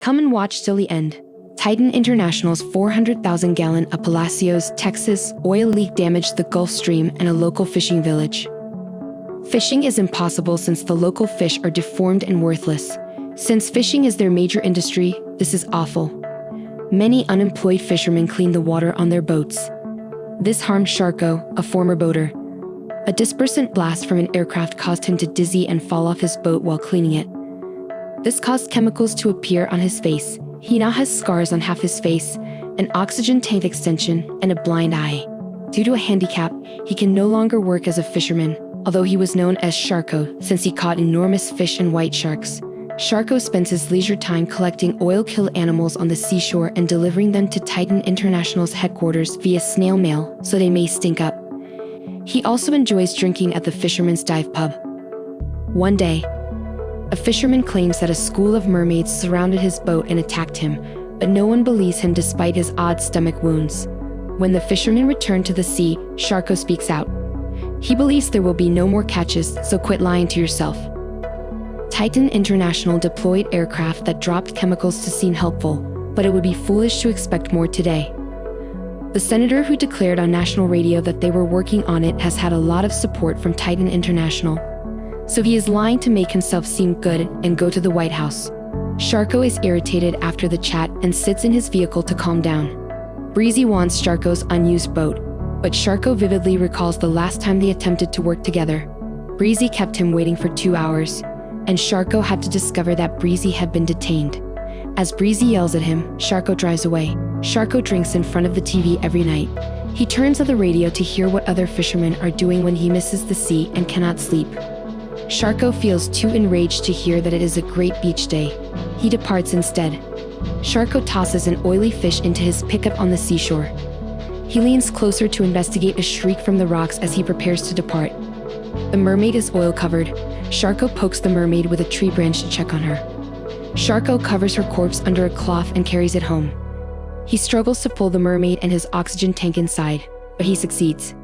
Come and watch till the end. Titan International's 400,000-gallon Palacios, Texas oil leak damaged the Gulf Stream and a local fishing village. Fishing is impossible since the local fish are deformed and worthless. Since fishing is their major industry, this is awful. Many unemployed fishermen clean the water on their boats. This harmed Sharko, a former boater. A dispersant blast from an aircraft caused him to dizzy and fall off his boat while cleaning it. This caused chemicals to appear on his face. He now has scars on half his face, an oxygen tank extension, and a blind eye. Due to a handicap, he can no longer work as a fisherman, although he was known as Sharko since he caught enormous fish and white sharks. Sharko spends his leisure time collecting oil-killed animals on the seashore and delivering them to Titan International's headquarters via snail mail so they may stink up. He also enjoys drinking at the Fisherman's Dive pub. One day, a fisherman claims that a school of mermaids surrounded his boat and attacked him, but no one believes him despite his odd stomach wounds. When the fisherman returned to the sea, Sharko speaks out. He believes there will be no more catches, so quit lying to yourself. Titan International deployed aircraft that dropped chemicals to seem helpful, but it would be foolish to expect more today. The senator who declared on national radio that they were working on it has had a lot of support from Titan International. So he is lying to make himself seem good and go to the White House. Sharko is irritated after the chat and sits in his vehicle to calm down. Breezy wants Sharko's unused boat, but Sharko vividly recalls the last time they attempted to work together. Breezy kept him waiting for 2 hours, and Sharko had to discover that Breezy had been detained. As Breezy yells at him, Sharko drives away. Sharko drinks in front of the TV every night. He turns on the radio to hear what other fishermen are doing when he misses the sea and cannot sleep. Sharko feels too enraged to hear that it is a great beach day. He departs instead. Sharko tosses an oily fish into his pickup on the seashore. He leans closer to investigate a shriek from the rocks as he prepares to depart. The mermaid is oil-covered. Sharko pokes the mermaid with a tree branch to check on her. Sharko covers her corpse under a cloth and carries it home. He struggles to pull the mermaid and his oxygen tank inside, but he succeeds.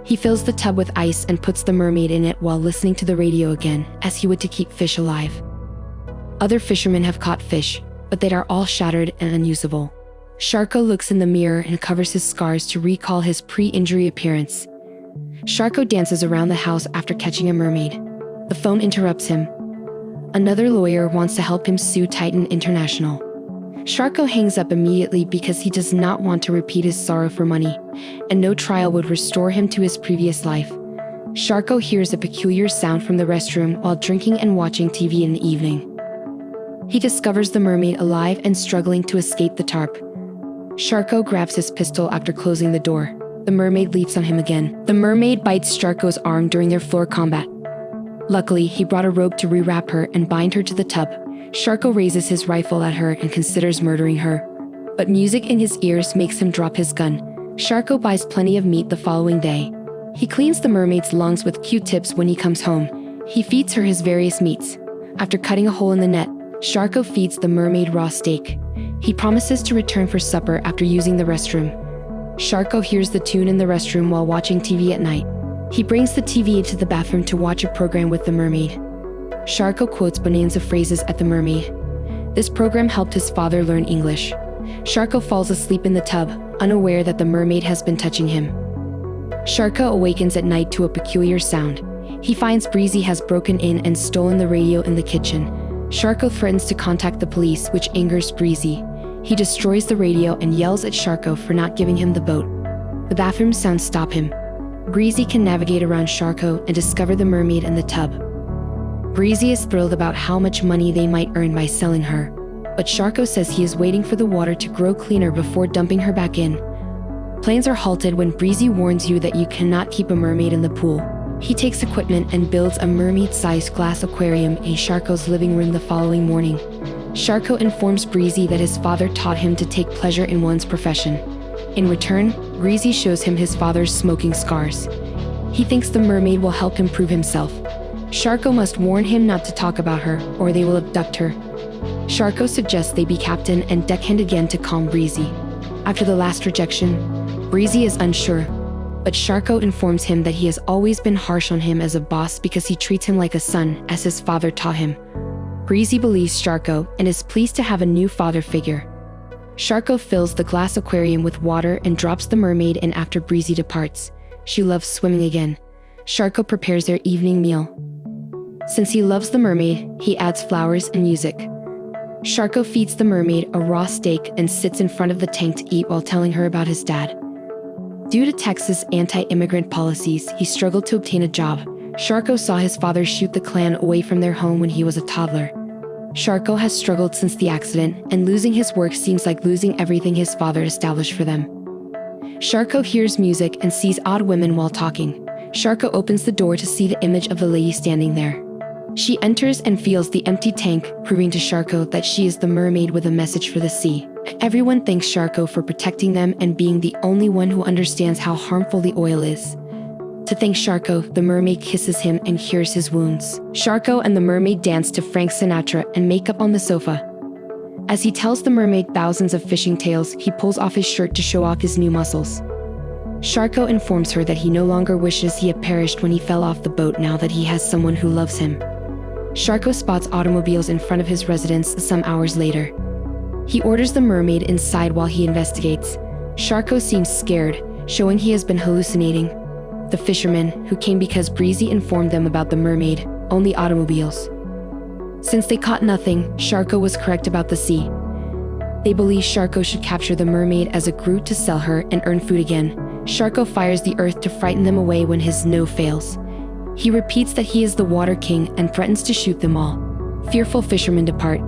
He fills the tub with ice and puts the mermaid in it while listening to the radio again, as he would to keep fish alive. Other fishermen have caught fish, but they are all shattered and unusable. Sharko looks in the mirror and covers his scars to recall his pre-injury appearance. Sharko dances around the house after catching a mermaid. The phone interrupts him. Another lawyer wants to help him sue Titan International. Sharko hangs up immediately because he does not want to repeat his sorrow for money, and no trial would restore him to his previous life. Sharko hears a peculiar sound from the restroom while drinking and watching TV in the evening. He discovers the mermaid alive and struggling to escape the tarp. Sharko grabs his pistol after closing the door. The mermaid leaps on him again. The mermaid bites Sharko's arm during their floor combat. Luckily, he brought a rope to rewrap her and bind her to the tub. Sharko raises his rifle at her and considers murdering her. But music in his ears makes him drop his gun. Sharko buys plenty of meat the following day. He cleans the mermaid's lungs with Q-tips when he comes home. He feeds her his various meats. After cutting a hole in the net, Sharko feeds the mermaid raw steak. He promises to return for supper after using the restroom. Sharko hears the tune in the restroom while watching TV at night. He brings the TV into the bathroom to watch a program with the mermaid. Sharko quotes bonanza phrases at the mermaid. This program helped his father learn English. Sharko falls asleep in the tub, unaware that the mermaid has been touching him. Sharko awakens at night to a peculiar sound. He finds Breezy has broken in and stolen the radio in the kitchen. Sharko threatens to contact the police, which angers Breezy. He destroys the radio and yells at Sharko for not giving him the boat. The bathroom sounds stop him. Breezy can navigate around Sharko and discover the mermaid in the tub. Breezy is thrilled about how much money they might earn by selling her, but Sharko says he is waiting for the water to grow cleaner before dumping her back in. Plans are halted when Breezy warns you that you cannot keep a mermaid in the pool. He takes equipment and builds a mermaid-sized glass aquarium in Sharko's living room the following morning. Sharko informs Breezy that his father taught him to take pleasure in one's profession. In return, Breezy shows him his father's smoking scars. He thinks the mermaid will help him prove himself. Sharko must warn him not to talk about her, or they will abduct her. Sharko suggests they be captain and deckhand again to calm Breezy. After the last rejection, Breezy is unsure, but Sharko informs him that he has always been harsh on him as a boss because he treats him like a son, as his father taught him. Breezy believes Sharko and is pleased to have a new father figure. Sharko fills the glass aquarium with water and drops the mermaid in after Breezy departs. She loves swimming again. Sharko prepares their evening meal. Since he loves the mermaid, he adds flowers and music. Sharko feeds the mermaid a raw steak and sits in front of the tank to eat while telling her about his dad. Due to Texas anti-immigrant policies, he struggled to obtain a job. Sharko saw his father shoot the clan away from their home when he was a toddler. Sharko has struggled since the accident, and losing his work seems like losing everything his father established for them. Sharko hears music and sees odd women while talking. Sharko opens the door to see the image of the lady standing there. She enters and feels the empty tank, proving to Sharko that she is the mermaid with a message for the sea. Everyone thanks Sharko for protecting them and being the only one who understands how harmful the oil is. To thank Sharko, the mermaid kisses him and cures his wounds. Sharko and the mermaid dance to Frank Sinatra and make up on the sofa. As he tells the mermaid thousands of fishing tales, he pulls off his shirt to show off his new muscles. Sharko informs her that he no longer wishes he had perished when he fell off the boat now that he has someone who loves him. Sharko spots automobiles in front of his residence some hours later. He orders the mermaid inside while he investigates. Sharko seems scared, showing he has been hallucinating. The fishermen, who came because Breezy informed them about the mermaid, own the automobiles. Since they caught nothing, Sharko was correct about the sea. They believe Sharko should capture the mermaid as a Groot to sell her and earn food again. Sharko fires the earth to frighten them away when his no fails. He repeats that he is the Water King and threatens to shoot them all. Fearful fishermen depart.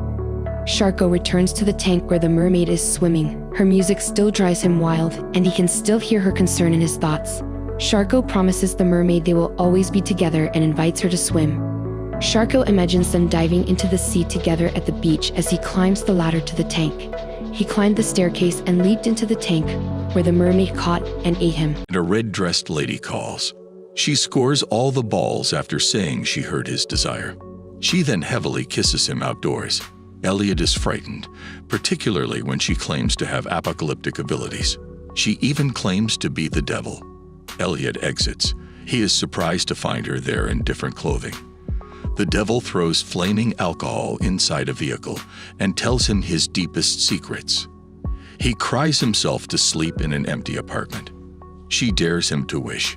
Sharko returns to the tank where the mermaid is swimming. Her music still drives him wild, and he can still hear her concern in his thoughts. Sharko promises the mermaid they will always be together and invites her to swim. Sharko imagines them diving into the sea together at the beach as he climbs the ladder to the tank. He climbed the staircase and leaped into the tank, where the mermaid caught and ate him. And a red-dressed lady calls. She scores all the balls after saying she heard his desire. She then heavily kisses him outdoors. Elliot is frightened, particularly when she claims to have apocalyptic abilities. She even claims to be the devil. Elliot exits. He is surprised to find her there in different clothing. The devil throws flaming alcohol inside a vehicle and tells him his deepest secrets. He cries himself to sleep in an empty apartment. She dares him to wish.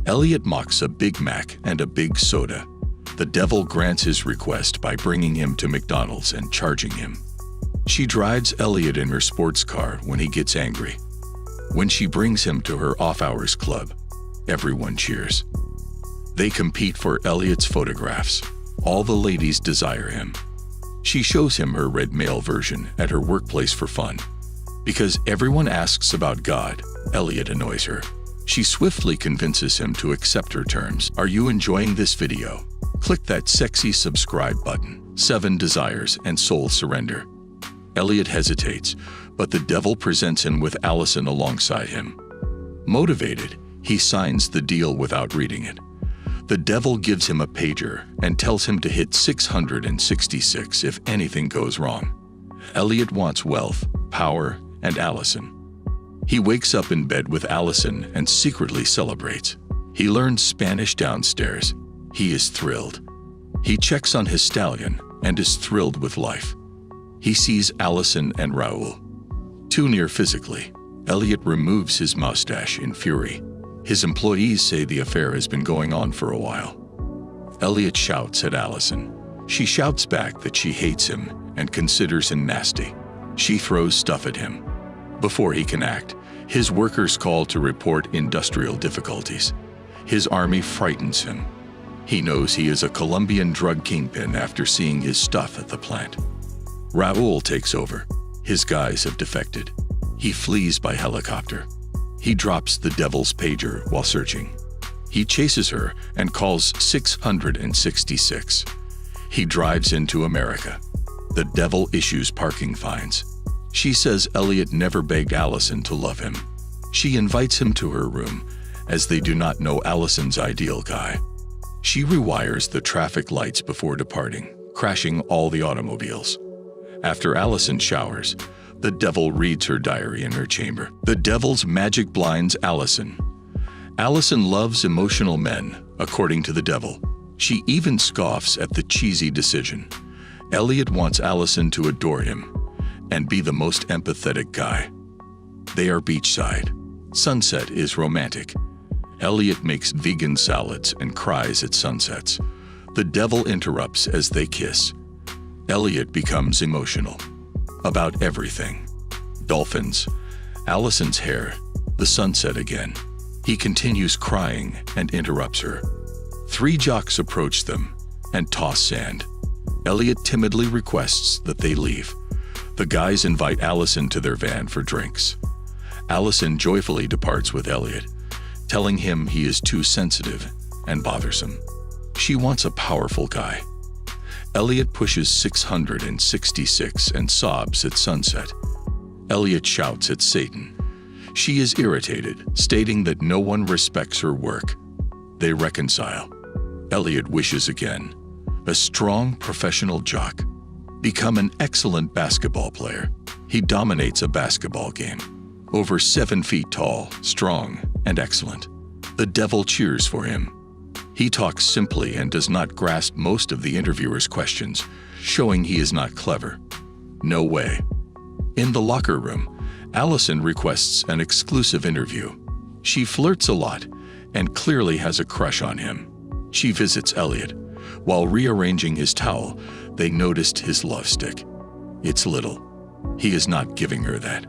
Elliot mocks a Big Mac and a big soda. The devil grants his request by bringing him to McDonald's and charging him. She drives Elliot in her sports car when he gets angry. When she brings him to her off-hours club, everyone cheers. They compete for Elliot's photographs. All the ladies desire him. She shows him her red male version at her workplace for fun. Because everyone asks about God, Elliot annoys her. She swiftly convinces him to accept her terms. Are you enjoying this video? Click that sexy subscribe button. 7 desires and soul surrender. Elliot hesitates, but the devil presents him with Allison alongside him. Motivated, he signs the deal without reading it. The devil gives him a pager and tells him to hit 666 if anything goes wrong. Elliot wants wealth, power, and Allison. He wakes up in bed with Allison and secretly celebrates. He learns Spanish downstairs. He is thrilled. He checks on his stallion and is thrilled with life. He sees Allison and Raul. Too near physically, Elliot removes his mustache in fury. His employees say the affair has been going on for a while. Elliot shouts at Allison. She shouts back that she hates him and considers him nasty. She throws stuff at him. Before he can act, his workers call to report industrial difficulties. His army frightens him. He knows he is a Colombian drug kingpin after seeing his stuff at the plant. Raul takes over. His guys have defected. He flees by helicopter. He drops the devil's pager while searching. He chases her and calls 666. He drives into America. The devil issues parking fines. She says Elliot never begged Allison to love him. She invites him to her room, as they do not know Allison's ideal guy. She rewires the traffic lights before departing, crashing all the automobiles. After Allison showers, the devil reads her diary in her chamber. The devil's magic blinds Allison. Allison loves emotional men, according to the devil. She even scoffs at the cheesy decision. Elliot wants Allison to adore him and be the most empathetic guy. They are beachside. Sunset is romantic. Elliot makes vegan salads and cries at sunsets. The devil interrupts as they kiss. Elliot becomes emotional about everything. Dolphins, Allison's hair, the sunset again. He continues crying and interrupts her. 3 jocks approach them and toss sand. Elliot timidly requests that they leave. The guys invite Allison to their van for drinks. Allison joyfully departs with Elliot, telling him he is too sensitive and bothersome. She wants a powerful guy. Elliot pushes 666 and sobs at sunset. Elliot shouts at Satan. She is irritated, stating that no one respects her work. They reconcile. Elliot wishes again. A strong professional jock. Become an excellent basketball player. He dominates a basketball game. Over 7 feet tall, strong, and excellent. The devil cheers for him. He talks simply and does not grasp most of the interviewer's questions, showing he is not clever. No way. In the locker room, Allison requests an exclusive interview. She flirts a lot and clearly has a crush on him. She visits Elliot. While rearranging his towel, they noticed his love stick. It's little. He is not giving her that.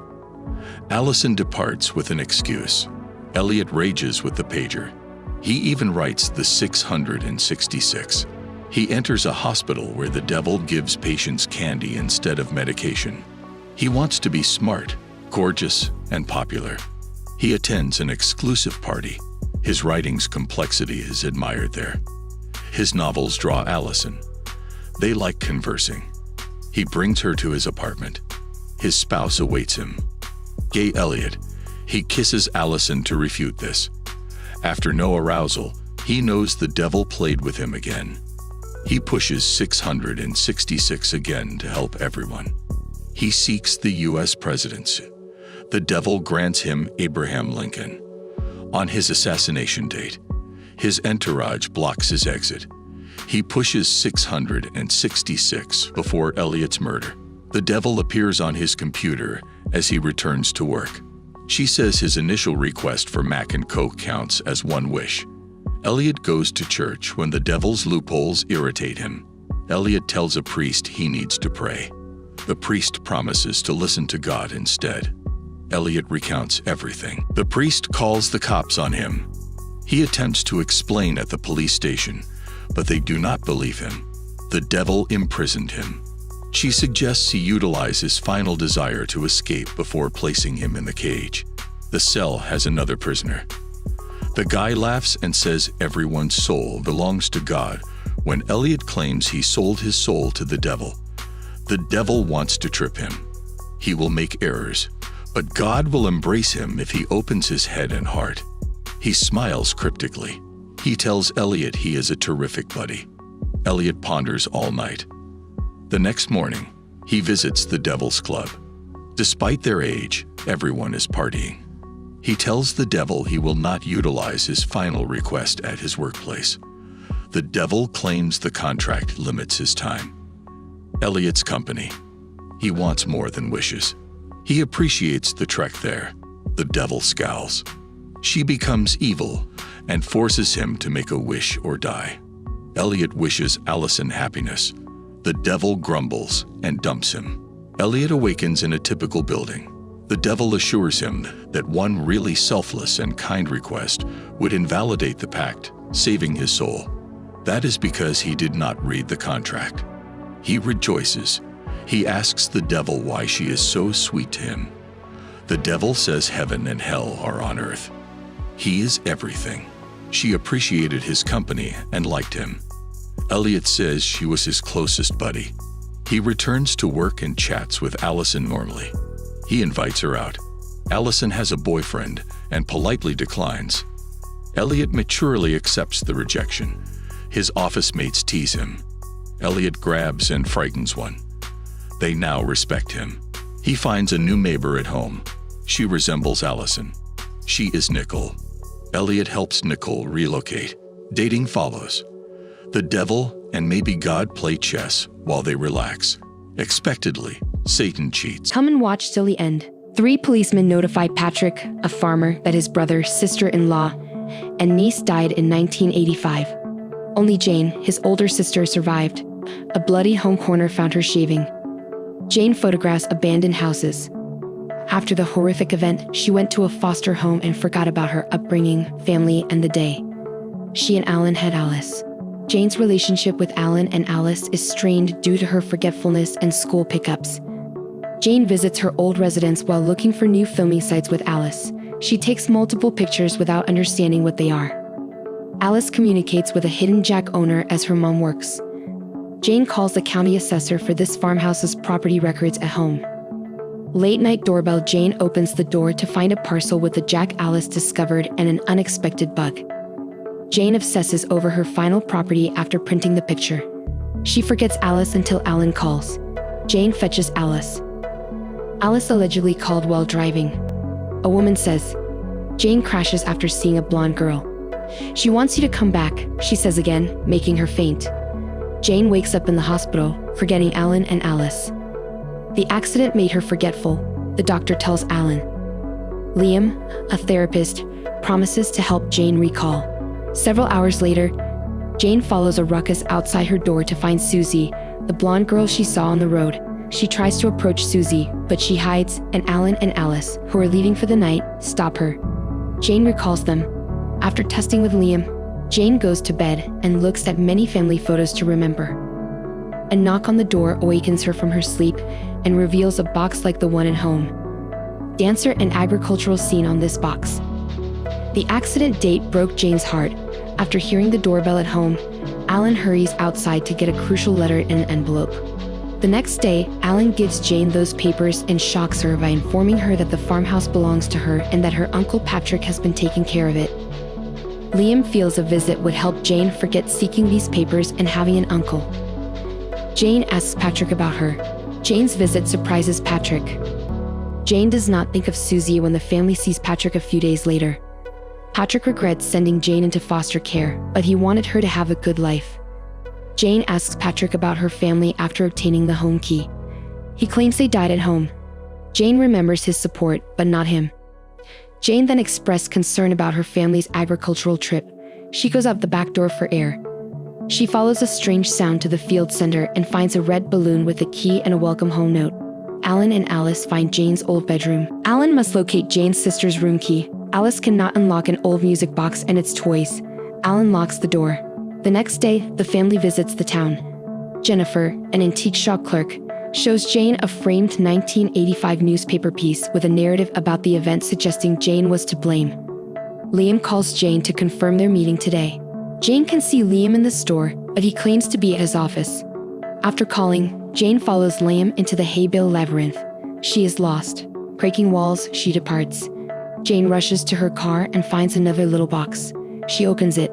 Allison departs with an excuse. Elliot rages with the pager. He even writes the 666. He enters a hospital where the devil gives patients candy instead of medication. He wants to be smart, gorgeous, and popular. He attends an exclusive party. His writing's complexity is admired there. His novels draw Allison. They like conversing. He brings her to his apartment. His spouse awaits him. Gay Elliot. He kisses Allison to refute this. After no arousal, he knows the devil played with him again. He pushes 666 again to help everyone. He seeks the U.S. presidency. The devil grants him Abraham Lincoln. On his assassination date, his entourage blocks his exit. He pushes 666 before Elliot's murder. The devil appears on his computer as he returns to work. She says his initial request for Mac and Coke counts as one wish. Elliot goes to church when the devil's loopholes irritate him. Elliot tells a priest he needs to pray. The priest promises to listen to God instead. Elliot recounts everything. The priest calls the cops on him. He attempts to explain at the police station, but they do not believe him. The devil imprisoned him. She suggests he utilize his final desire to escape before placing him in the cage. The cell has another prisoner. The guy laughs and says everyone's soul belongs to God when Elliot claims he sold his soul to the devil. The devil wants to trip him. He will make errors, but God will embrace him if he opens his head and heart. He smiles cryptically. He tells Elliot he is a terrific buddy. Elliot ponders all night. The next morning, he visits the Devil's Club. Despite their age, everyone is partying. He tells the devil he will not utilize his final request at his workplace. The devil claims the contract limits his time. Elliot's company. He wants more than wishes. He appreciates the trek there. The devil scowls. She becomes evil and forces him to make a wish or die. Elliot wishes Allison happiness. The devil grumbles and dumps him. Elliot awakens in a typical building. The devil assures him that one really selfless and kind request would invalidate the pact, saving his soul. That is because he did not read the contract. He rejoices. He asks the devil why she is so sweet to him. The devil says heaven and hell are on earth. He is everything. She appreciated his company and liked him. Elliot says she was his closest buddy. He returns to work and chats with Allison normally. He invites her out. Allison has a boyfriend and politely declines. Elliot maturely accepts the rejection. His office mates tease him. Elliot grabs and frightens one. They now respect him. He finds a new neighbor at home. She resembles Allison. She is Nicole. Elliot helps Nicole relocate. Dating follows. The devil, and maybe God play chess while they relax. Expectedly, Satan cheats. Come and watch till the end. 3 policemen notify Patrick, a farmer, that his brother, sister-in-law, and niece died in 1985. Only Jane, his older sister, survived. A bloody home corner found her shaving. Jane photographs abandoned houses. After the horrific event, she went to a foster home and forgot about her upbringing, family, and the day. She and Alan had Alice. Jane's relationship with Alan and Alice is strained due to her forgetfulness and school pickups. Jane visits her old residence while looking for new filming sites with Alice. She takes multiple pictures without understanding what they are. Alice communicates with a hidden Jack owner as her mom works. Jane calls the county assessor for this farmhouse's property records at home. Late night doorbell. Jane opens the door to find a parcel with the Jack Alice discovered and an unexpected bug. Jane obsesses over her final property after printing the picture. She forgets Alice until Alan calls. Jane fetches Alice. Alice allegedly called while driving. A woman says, Jane crashes after seeing a blonde girl. She wants you to come back, she says again, making her faint. Jane wakes up in the hospital, forgetting Alan and Alice. The accident made her forgetful, the doctor tells Alan. Liam, a therapist, promises to help Jane recall. Several hours later, Jane follows a ruckus outside her door to find Susie, the blonde girl she saw on the road. She tries to approach Susie, but she hides, and Alan and Alice, who are leaving for the night, stop her. Jane recalls them. After testing with Liam, Jane goes to bed and looks at many family photos to remember. A knock on the door awakens her from her sleep and reveals a box like the one at home. Dancer and agricultural scene on this box. The accident date broke Jane's heart. After hearing the doorbell at home, Alan hurries outside to get a crucial letter in an envelope. The next day, Alan gives Jane those papers and shocks her by informing her that the farmhouse belongs to her and that her uncle Patrick has been taking care of it. Liam feels a visit would help Jane forget seeking these papers and having an uncle. Jane asks Patrick about her. Jane's visit surprises Patrick. Jane does not think of Susie when the family sees Patrick a few days later. Patrick regrets sending Jane into foster care, but he wanted her to have a good life. Jane asks Patrick about her family after obtaining the home key. He claims they died at home. Jane remembers his support, but not him. Jane then expressed concern about her family's agricultural trip. She goes out the back door for air. She follows a strange sound to the field center and finds a red balloon with a key and a welcome home note. Alan and Alice find Jane's old bedroom. Alan must locate Jane's sister's room key. Alice cannot unlock an old music box and its toys. Alan locks the door. The next day, the family visits the town. Jennifer, an antique shop clerk, shows Jane a framed 1985 newspaper piece with a narrative about the event suggesting Jane was to blame. Liam calls Jane to confirm their meeting today. Jane can see Liam in the store, but he claims to be at his office. After calling, Jane follows Liam into the hay bale labyrinth. She is lost. Breaking walls, she departs. Jane rushes to her car and finds another little box. She opens it.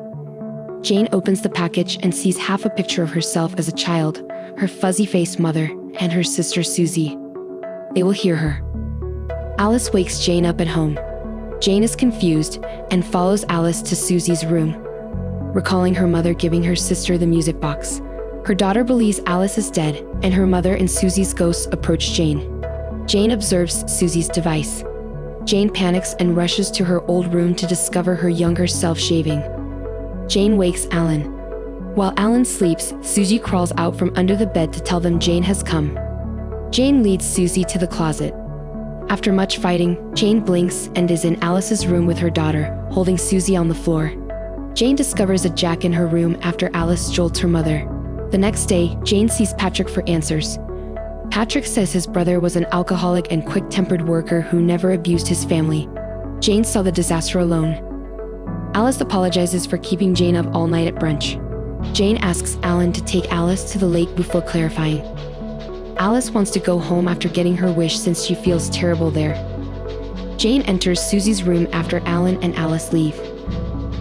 Jane opens the package and sees half a picture of herself as a child, her fuzzy-faced mother, and her sister Susie. They will hear her. Alice wakes Jane up at home. Jane is confused and follows Alice to Susie's room, recalling her mother giving her sister the music box. Her daughter believes Alice is dead, and her mother and Susie's ghosts approach Jane. Jane observes Susie's device. Jane panics and rushes to her old room to discover her younger self shaving. Jane wakes Alan. While Alan sleeps, Susie crawls out from under the bed to tell them Jane has come. Jane leads Susie to the closet. After much fighting, Jane blinks and is in Alice's room with her daughter, holding Susie on the floor. Jane discovers a jack in her room after Alice jolts her mother. The next day, Jane sees Patrick for answers. Patrick says his brother was an alcoholic and quick-tempered worker who never abused his family. Jane saw the disaster alone. Alice apologizes for keeping Jane up all night at brunch. Jane asks Alan to take Alice to the lake before clarifying. Alice wants to go home after getting her wish since she feels terrible there. Jane enters Susie's room after Alan and Alice leave.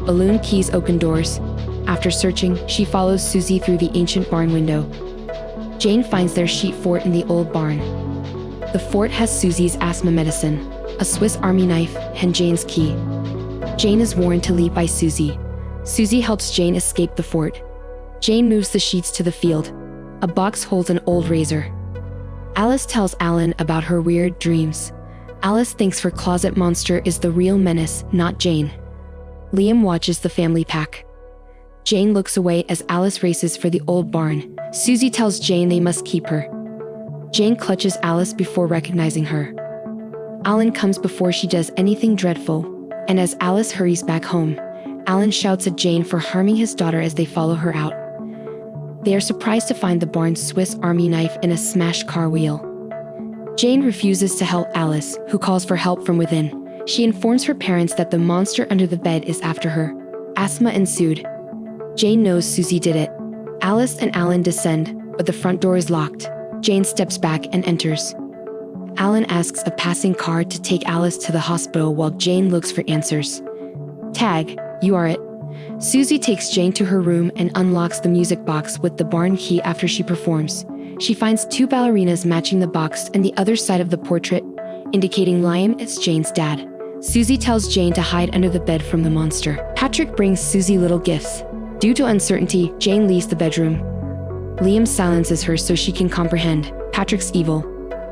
Balloon keys open doors. After searching, she follows Susie through the ancient barn window. Jane finds their sheep fort in the old barn. The fort has Susie's asthma medicine, a Swiss Army knife, and Jane's key. Jane is warned to leave by Susie. Susie helps Jane escape the fort. Jane moves the sheets to the field. A box holds an old razor. Alice tells Alan about her weird dreams. Alice thinks her closet monster is the real menace, not Jane. Liam watches the family pack. Jane looks away as Alice races for the old barn. Susie tells Jane they must keep her. Jane clutches Alice before recognizing her. Alan comes before she does anything dreadful, and as Alice hurries back home, Alan shouts at Jane for harming his daughter as they follow her out. They are surprised to find the barn's Swiss Army knife in a smashed car wheel. Jane refuses to help Alice, who calls for help from within. She informs her parents that the monster under the bed is after her. Asthma ensued. Jane knows Susie did it. Alice and Alan descend, but the front door is locked. Jane steps back and enters. Alan asks a passing car to take Alice to the hospital while Jane looks for answers. Tag, you are it. Susie takes Jane to her room and unlocks the music box with the barn key after she performs. She finds 2 ballerinas matching the box and the other side of the portrait, indicating Liam is Jane's dad. Susie tells Jane to hide under the bed from the monster. Patrick brings Susie little gifts. Due to uncertainty, Jane leaves the bedroom. Liam silences her so she can comprehend. Patrick's evil.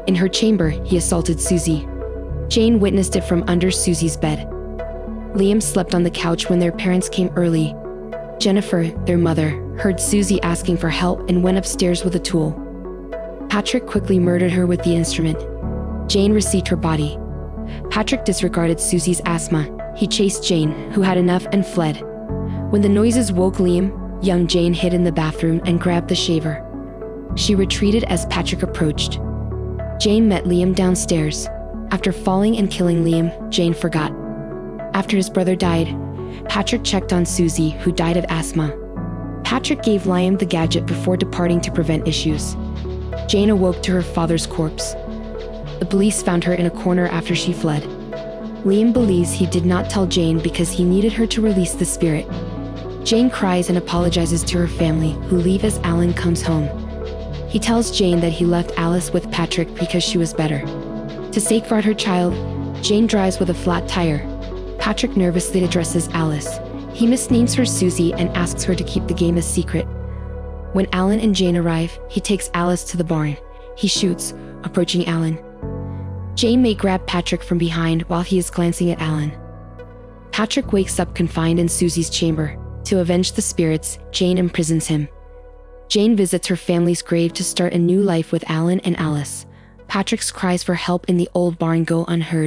In her chamber, he assaulted Susie. Jane witnessed it from under Susie's bed. Liam slept on the couch when their parents came early. Jennifer, their mother, heard Susie asking for help and went upstairs with a tool. Patrick quickly murdered her with the instrument. Jane received her body. Patrick disregarded Susie's asthma. He chased Jane, who had enough, and fled. When the noises woke Liam, young Jane hid in the bathroom and grabbed the shaver. She retreated as Patrick approached. Jane met Liam downstairs. After falling and killing Liam, Jane forgot. After his brother died, Patrick checked on Susie, who died of asthma. Patrick gave Liam the gadget before departing to prevent issues. Jane awoke to her father's corpse. The police found her in a corner after she fled. Liam believes he did not tell Jane because he needed her to release the spirit. Jane cries and apologizes to her family, who leave as Alan comes home. He tells Jane that he left Alice with Patrick because she was better. To safeguard her child, Jane drives with a flat tire. Patrick nervously addresses Alice. He misnames her Susie and asks her to keep the game a secret. When Alan and Jane arrive, he takes Alice to the barn. He shoots, approaching Alan. Jane may grab Patrick from behind while he is glancing at Alan. Patrick wakes up confined in Susie's chamber. To avenge the spirits, Jane imprisons him. Jane visits her family's grave to start a new life with Alan and Alice. Patrick's cries for help in the old barn go unheard.